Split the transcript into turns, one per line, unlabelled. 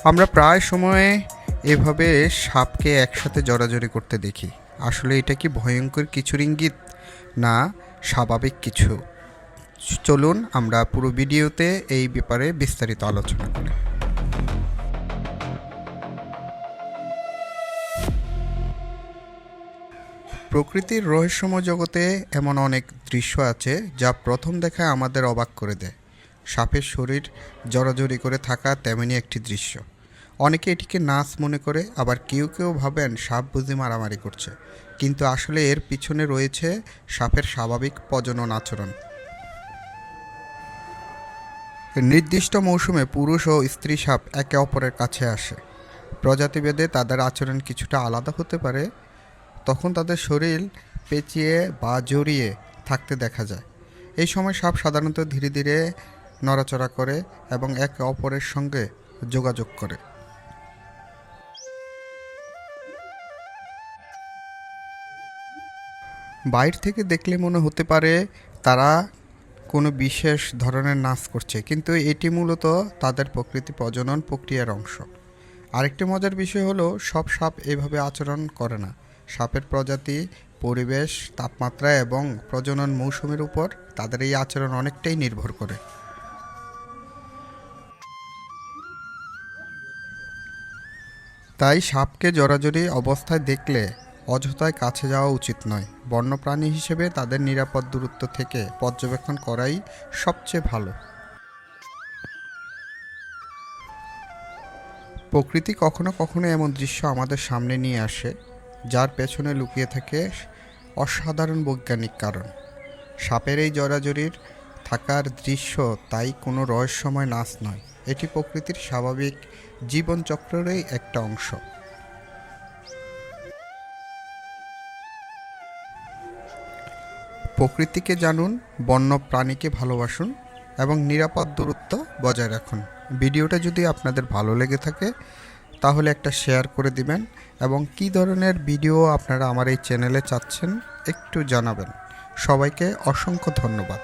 আমরা প্রায় সময়ে এভাবে সাপকে একসাথে জড়াজড়ি করতে দেখি। আসলে এটা কি ভয়ঙ্কর কিছুর ইঙ্গিত, না স্বাভাবিক কিছু? চলুন আমরা পুরো ভিডিওতে এই ব্যাপারে বিস্তারিত আলোচনা করি। প্রকৃতির রহস্যময় জগতে এমন অনেক দৃশ্য আছে যা প্রথম দেখায় আমাদের অবাক করে দেয়। সাপের শরীর জড়াজড়ি করে থাকা তেমনই একটি দৃশ্য। অনেকে এটিকে নাচ মনে করে, আবার কেউ কেউ ভাবেন সাপ বুঝি মারামারি করছে, কিন্তু আসলে এর পিছনে রয়েছে সাপের স্বাভাবিক প্রজনন আচরণ। নির্দিষ্ট মৌসুমে পুরুষ ও স্ত্রী সাপ একে অপরের কাছে আসে। প্রজাতিভেদে তাদের আচরণ কিছুটা আলাদা হতে পারে। তখন তাদের শরীর পেঁচিয়ে বা জড়িয়ে থাকতে দেখা যায়। এই সময় সাপ সাধারণত ধীরে ধীরে নড়াচড়া করে এবং একে অপরের সঙ্গে যোগাযোগ করে। বাইরে থেকে দেখলে মনে হতে পারে তারা কোনো বিশেষ ধরনের নাচ করছে, কিন্তু এটি মূলত তাদের প্রকৃতি প্রজনন প্রক্রিয়ার অংশ। আরেকটি মজার বিষয় হলো, সব সাপ এভাবে আচরণ করে না। সাপের প্রজাতি, পরিবেশ, তাপমাত্রা এবং প্রজনন মৌসুমের উপর তাদের এই আচরণ অনেকটাই নির্ভর করে। তাই সাপকে জড়াজড়ি অবস্থায় দেখলে অযথায় কাছে যাওয়া উচিত নয়। বন্যপ্রাণী হিসেবে তাদের নিরাপদ দূরত্ব থেকে পর্যবেক্ষণ করাই সবচেয়ে ভালো। প্রকৃতি কখনো কখনো এমন দৃশ্য আমাদের সামনে নিয়ে আসে যার পেছনে লুকিয়ে থাকে অসাধারণ বৈজ্ঞানিক কারণ। সাপের এই জড়াজড়ির থাকার দৃশ্য তাই কোনো রহস্যময় নাচ নয়, এটি প্রকৃতির স্বাভাবিক জীবনচক্রেরই একটা অংশ। প্রকৃতিকে জানুন, বন্য প্রাণীকে ভালোবাসুন এবং নিরাপদ দূরত্ব বজায় রাখুন। ভিডিওটা যদি আপনাদের ভালো লেগে থাকে তাহলে একটা শেয়ার করে দিবেন, এবং কী ধরনের ভিডিও আপনারা আমার এই চ্যানেলে চাচ্ছেন একটু জানাবেন। সবাইকে অসংখ্য ধন্যবাদ।